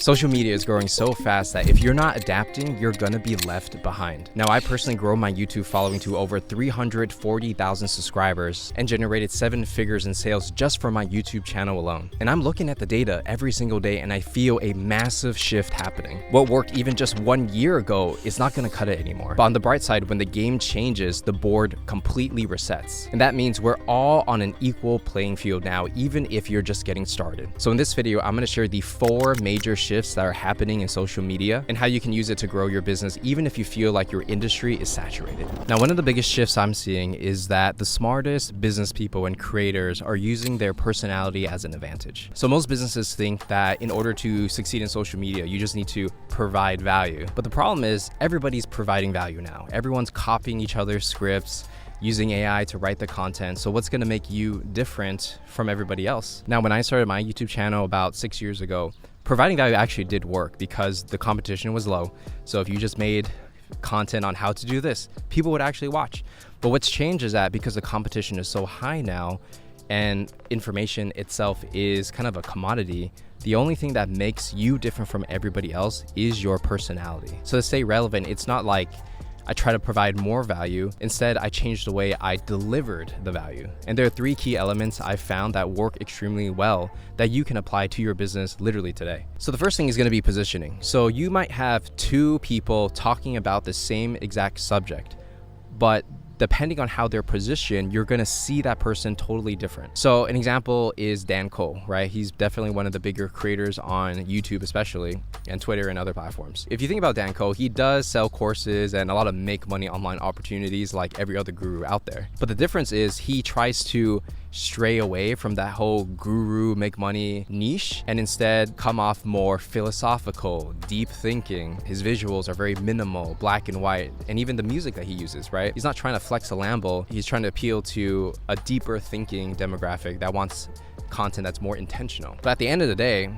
Social media is growing so fast that if you're not adapting, you're gonna be left behind. Now, I personally grew my YouTube following to over 340,000 subscribers and generated 7 figures in sales just from my YouTube channel alone. And I'm looking at the data every single day and I feel a massive shift happening. What worked even just 1 year ago is not gonna cut it anymore. But on the bright side, when the game changes, the board completely resets. And that means we're all on an equal playing field now, even if you're just getting started. So in this video, I'm gonna share the 4 major shifts that are happening in social media and how you can use it to grow your business even if you feel like your industry is saturated. Now, one of the biggest shifts I'm seeing is that the smartest business people and creators are using their personality as an advantage. So most businesses think that in order to succeed in social media, you just need to provide value. But the problem is everybody's providing value now. Everyone's copying each other's scripts, using AI to write the content. So what's gonna make you different from everybody else? Now, when I started my YouTube channel about 6 years ago, providing value actually did work because the competition was low. So if you just made content on how to do this, people would actually watch. But what's changed is that because the competition is so high now and information itself is kind of a commodity, the only thing that makes you different from everybody else is your personality. So to stay relevant, it's not like I try to provide more value. Instead, I changed the way I delivered the value. And there are 3 key elements I found that work extremely well that you can apply to your business literally today. So the first thing is going to be positioning. So you might have 2 people talking about the same exact subject, but depending on how they're positioned, you're gonna see that person totally different. So an example is Dan Cole, right? He's definitely one of the bigger creators on YouTube especially, and Twitter and other platforms. If you think about Dan Cole, he does sell courses and a lot of make money online opportunities like every other guru out there. But the difference is he tries to stray away from that whole guru make money niche and instead come off more philosophical, deep thinking. His visuals are very minimal, black and white, and even the music that he uses, right? He's not trying to flex a Lambo, he's trying to appeal to a deeper thinking demographic that wants content that's more intentional. But at the end of the day,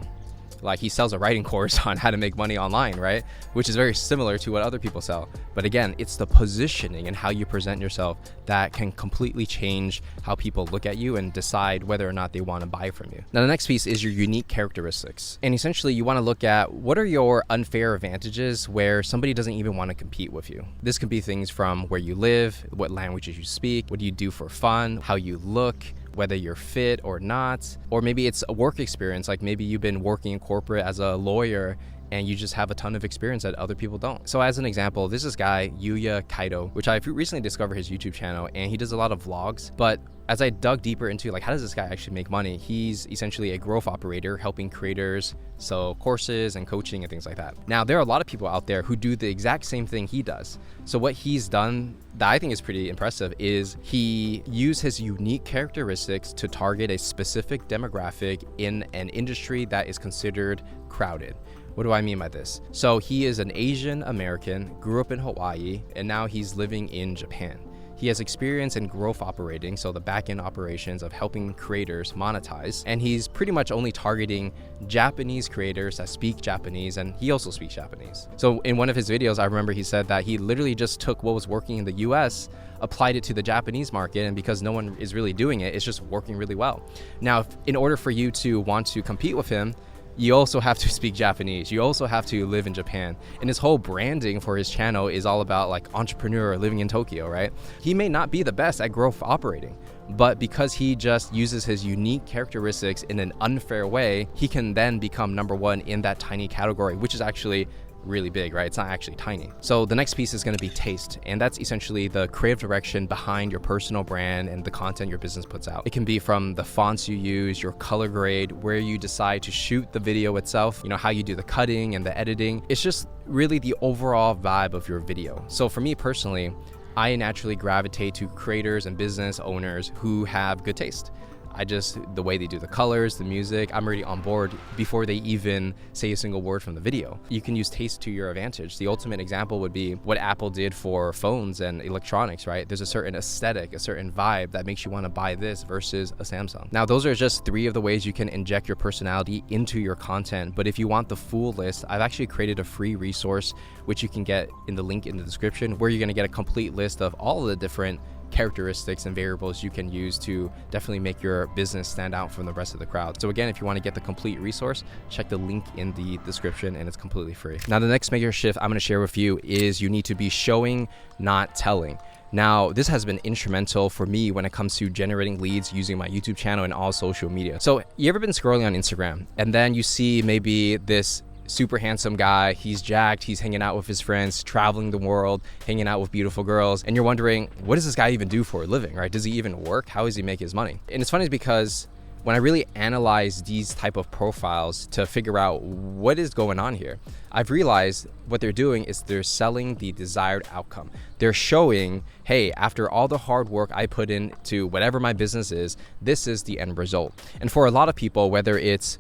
like, he sells a writing course on how to make money online, right? Which is very similar to what other people sell. But again, it's the positioning and how you present yourself that can completely change how people look at you and decide whether or not they want to buy from you. Now, the next piece is your unique characteristics. And essentially, you want to look at what are your unfair advantages where somebody doesn't even want to compete with you. This can be things from where you live, what languages you speak, what do you do for fun, how you look, whether you're fit or not, or maybe it's a work experience, like maybe you've been working in corporate as a lawyer and you just have a ton of experience that other people don't. So as an example, this is this guy, Yuya Kaito, which I recently discovered his YouTube channel, and he does a lot of vlogs. But as I dug deeper into like, how does this guy actually make money? He's essentially a growth operator helping creators sell courses and coaching and things like that. Now, there are a lot of people out there who do the exact same thing he does. So what he's done that I think is pretty impressive is he used his unique characteristics to target a specific demographic in an industry that is considered crowded. What do I mean by this? So he is an Asian American, grew up in Hawaii, and now he's living in Japan. He has experience in growth operating, so the back-end operations of helping creators monetize, and he's pretty much only targeting Japanese creators that speak Japanese, and he also speaks Japanese. So in one of his videos, I remember he said that he literally just took what was working in the US, applied it to the Japanese market, and because no one is really doing it, it's just working really well. Now, in order for you to want to compete with him, you also have to speak Japanese. You also have to live in Japan. And his whole branding for his channel is all about like entrepreneur living in Tokyo, right? He may not be the best at growth operating, but because he just uses his unique characteristics in an unfair way, he can then become number 1 in that tiny category, which is actually really big, right? It's not actually tiny. So the next piece is going to be taste, and that's essentially the creative direction behind your personal brand and the content your business puts out. It can be from the fonts you use, your color grade, where you decide to shoot the video itself, you know, how you do the cutting and the editing. It's just really the overall vibe of your video. So for me personally, I naturally gravitate to creators and business owners who have good taste. The way they do the colors, the music, I'm already on board before they even say a single word from the video. You can use taste to your advantage. The ultimate example would be what Apple did for phones and electronics, right? There's a certain aesthetic, a certain vibe that makes you want to buy this versus a Samsung. Now, those are just 3 of the ways you can inject your personality into your content. But if you want the full list, I've actually created a free resource, which you can get in the link in the description, where you're going to get a complete list of all of the different characteristics and variables you can use to definitely make your business stand out from the rest of the crowd. So again, if you want to get the complete resource, check the link in the description, and it's completely free. Now, the next major shift I'm going to share with you is you need to be showing, not telling. Now, this has been instrumental for me when it comes to generating leads using my YouTube channel and all social media. So you ever been scrolling on Instagram and then you see maybe this super handsome guy, he's jacked, he's hanging out with his friends, traveling the world, hanging out with beautiful girls, and you're wondering, what does this guy even do for a living, right? Does he even work? How does he make his money? And it's funny because when I really analyze these type of profiles to figure out what is going on here, I've realized what they're doing is they're selling the desired outcome. They're showing, hey, after all the hard work I put into whatever my business is, this is the end result. And for a lot of people, whether it's,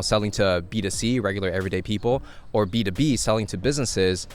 selling to B2C, regular everyday people, or B2B, selling to businesses,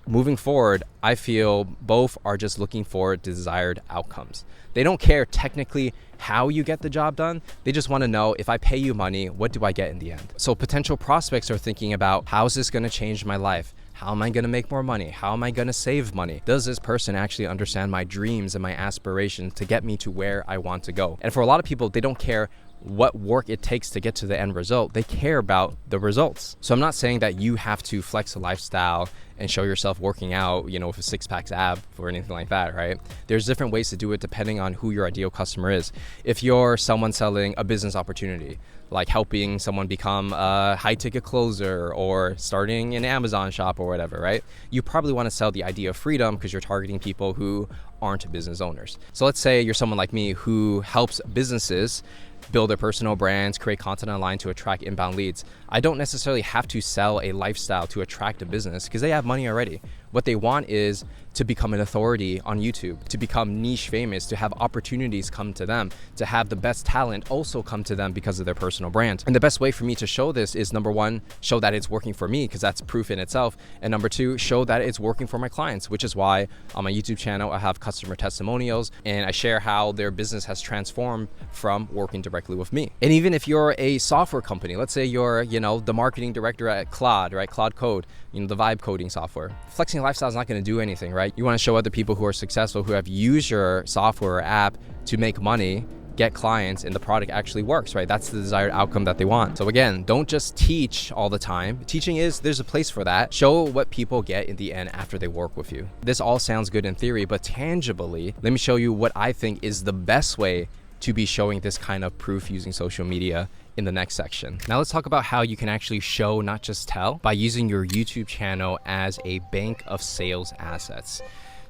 moving forward, I feel both are just looking for desired outcomes. They don't care technically how you get the job done. They just want to know, if I pay you money, what do I get in the end? So potential prospects are thinking about, how is this going to change my life? How am I going to make more money? How am I going to save money? Does this person actually understand my dreams and my aspirations to get me to where I want to go? And for a lot of people, they don't care what work it takes to get to the end result. They care about the results. So I'm not saying that you have to flex a lifestyle and show yourself working out, with a six-pack ab or anything like that, right? There's different ways to do it depending on who your ideal customer is. If you're someone selling a business opportunity, like helping someone become a high-ticket closer or starting an Amazon shop or whatever, right? You probably want to sell the idea of freedom because you're targeting people who aren't business owners. So let's say you're someone like me who helps businesses build their personal brands, create content online to attract inbound leads. I don't necessarily have to sell a lifestyle to attract a business because they have money already. What they want is to become an authority on YouTube, to become niche famous, to have opportunities come to them, to have the best talent also come to them because of their personal brand. And the best way for me to show this is, number one, show that it's working for me because that's proof in itself. And number two, show that it's working for my clients, which is why on my YouTube channel, I have customer testimonials and I share how their business has transformed from working directly with me. And even if you're a software company, let's say you're, the marketing director at Claude, right? Claude Code, the vibe coding software. Flexing a lifestyle is not going to do anything, right? You want to show other people who are successful, who have used your software or app to make money, get clients, and the product actually works, right? That's the desired outcome that they want. So again, don't just teach all the time. Teaching there's a place for that. Show what people get in the end after they work with you. This all sounds good in theory, but tangibly, let me show you what I think is the best way to be showing this kind of proof using social media in the next section. Now let's talk about how you can actually show, not just tell, by using your YouTube channel as a bank of sales assets.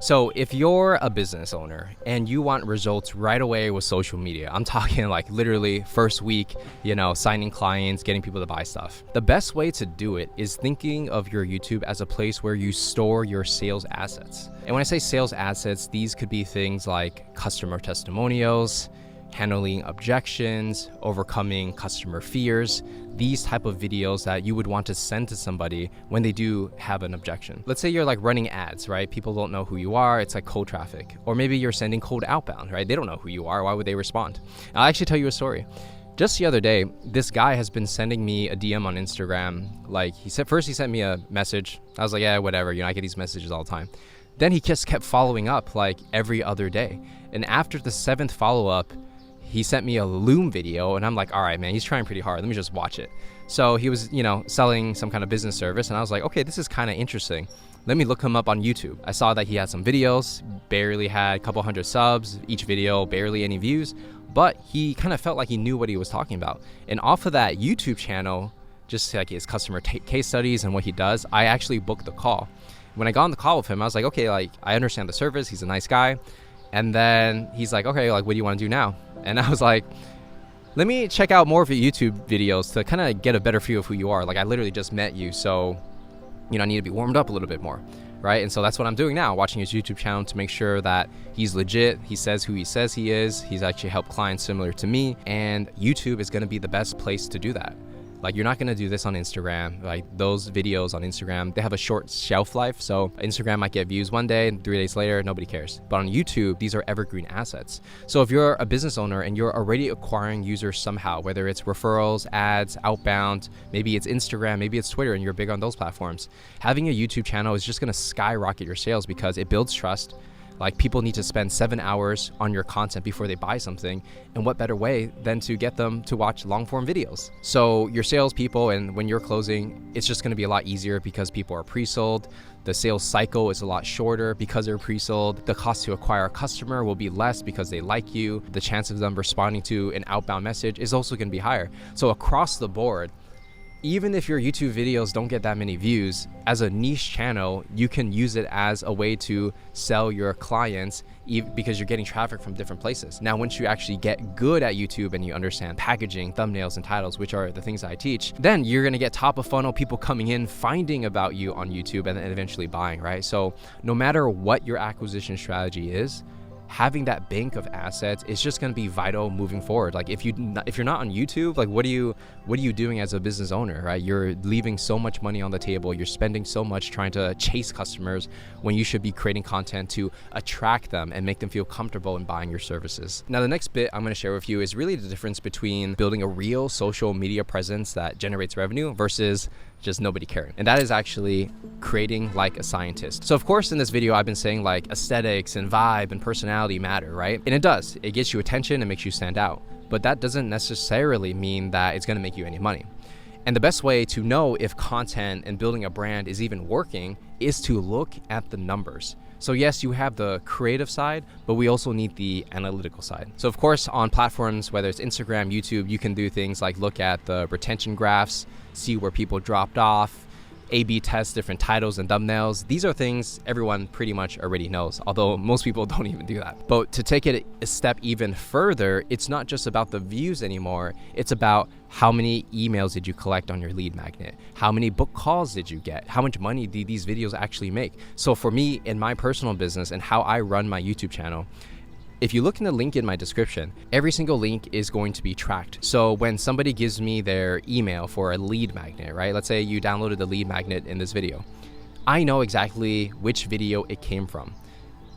So if you're a business owner and you want results right away with social media, I'm talking like literally first week, signing clients, getting people to buy stuff. The best way to do it is thinking of your YouTube as a place where you store your sales assets. And when I say sales assets, these could be things like customer testimonials, handling objections, overcoming customer fears, these type of videos that you would want to send to somebody when they do have an objection. Let's say you're like running ads, right? People don't know who you are. It's like cold traffic. Or maybe you're sending cold outbound, right? They don't know who you are. Why would they respond? I'll actually tell you a story. Just the other day, this guy has been sending me a DM on Instagram. Like he sent me a message. I was like, yeah, whatever. I get these messages all the time. Then he just kept following up like every other day. And after the 7th follow-up, he sent me a Loom video and I'm like, all right, man, he's trying pretty hard. Let me just watch it. So he was, selling some kind of business service. And I was like, okay, this is kind of interesting. Let me look him up on YouTube. I saw that he had some videos, barely had a couple hundred subs, each video, barely any views, but he kind of felt like he knew what he was talking about. And off of that YouTube channel, just like his customer case studies and what he does, I actually booked the call. When I got on the call with him, I was like, okay, I understand the service. He's a nice guy. And then he's like, okay, what do you want to do now? And I was like, let me check out more of your YouTube videos to kind of get a better feel of who you are. I literally just met you, so, I need to be warmed up a little bit more, right? And so that's what I'm doing now, watching his YouTube channel to make sure that he's legit. He says who he says he is. He's actually helped clients similar to me. And YouTube is going to be the best place to do that. You're not going to do this on Instagram. Those videos on Instagram, they have a short shelf life. So Instagram might get views one day and 3 days later, nobody cares. But on YouTube, these are evergreen assets. So if you're a business owner and you're already acquiring users somehow, whether it's referrals, ads, outbound, maybe it's Instagram, maybe it's Twitter, and you're big on those platforms, having a YouTube channel is just going to skyrocket your sales because it builds trust. Like, people need to spend 7 hours on your content before they buy something. And what better way than to get them to watch long form videos? So your salespeople, and when you're closing, it's just going to be a lot easier because people are pre-sold. The sales cycle is a lot shorter because they're pre-sold. The cost to acquire a customer will be less because they like you. The chance of them responding to an outbound message is also going to be higher. So across the board, even if your YouTube videos don't get that many views, as a niche channel, you can use it as a way to sell your clients because you're getting traffic from different places. Now, once you actually get good at YouTube and you understand packaging, thumbnails, and titles, which are the things I teach, then you're gonna get top of funnel people coming in, finding about you on YouTube, and then eventually buying, right? So no matter what your acquisition strategy is, having that bank of assets is just going to be vital moving forward. Like, if you're not on YouTube, like, what are you doing as a business owner, right? You're leaving so much money on the table. You're spending so much trying to chase customers when you should be creating content to attract them and make them feel comfortable in buying your services. Now, the next bit I'm going to share with you is really the difference between building a real social media presence that generates revenue versus just nobody caring. And that is actually creating like a scientist. So of course, in this video, I've been saying like aesthetics and vibe and personality matter, right? And it does. It gets you attention and makes you stand out. But that doesn't necessarily mean that it's gonna make you any money. And the best way to know if content and building a brand is even working is to look at the numbers. So yes, you have the creative side, but we also need the analytical side. So of course, on platforms, whether it's Instagram, YouTube, you can do things like look at the retention graphs, see where people dropped off, A/B test different titles and thumbnails. These are things everyone pretty much already knows, although most people don't even do that. But to take it a step even further, it's not just about the views anymore. It's about how many emails did you collect on your lead magnet? How many book calls did you get? How much money did these videos actually make? So for me, in my personal business and how I run my YouTube channel, if you look in the link in my description, every single link is going to be tracked. So when somebody gives me their email for a lead magnet, right? Let's say you downloaded the lead magnet in this video. I know exactly which video it came from.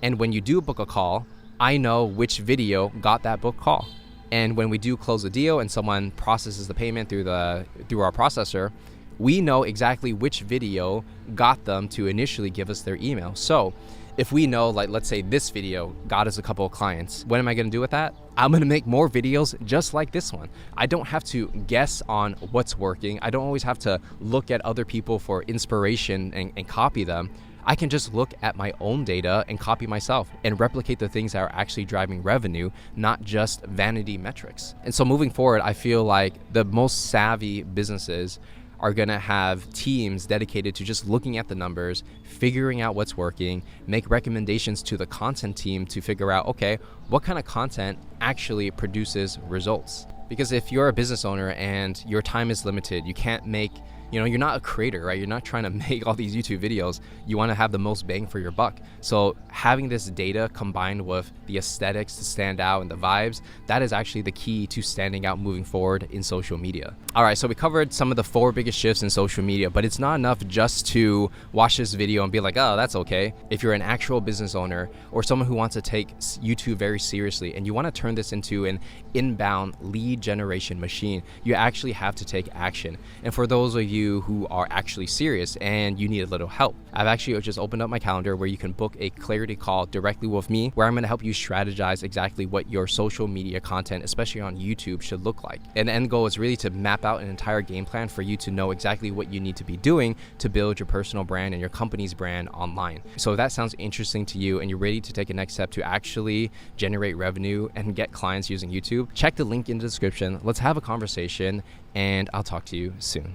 And when you do book a call, I know which video got that book call. And when we do close a deal and someone processes the payment through our processor, we know exactly which video got them to initially give us their email. So if we know, like, let's say this video got us a couple of clients, what am I gonna do with that? I'm gonna make more videos just like this one. I don't have to guess on what's working. I don't always have to look at other people for inspiration and copy them. I can just look at my own data and copy myself and replicate the things that are actually driving revenue, not just vanity metrics. And so moving forward, I feel like the most savvy businesses are gonna have teams dedicated to just looking at the numbers, figuring out what's working, make recommendations to the content team to figure out, okay, what kind of content actually produces results? Because if you're a business owner and your time is limited, you can't make, you're not a creator, right? You're not trying to make all these YouTube videos. You want to have the most bang for your buck. So having this data combined with the aesthetics to stand out and the vibes, that is actually the key to standing out moving forward in social media. All right, so we covered some of the 4 biggest shifts in social media, but it's not enough just to watch this video and be like, oh, that's okay. If you're an actual business owner or someone who wants to take YouTube very seriously and you want to turn this into an inbound lead generation machine, you actually have to take action. And for those of you who are actually serious and you need a little help, I've actually just opened up my calendar where you can book a clarity call directly with me, where I'm going to help you strategize exactly what your social media content, especially on YouTube, should look like. And the end goal is really to map out an entire game plan for you to know exactly what you need to be doing to build your personal brand and your company's brand online. So if that sounds interesting to you and you're ready to take a next step to actually generate revenue and get clients using YouTube, check the link in the description. Let's have a conversation and I'll talk to you soon.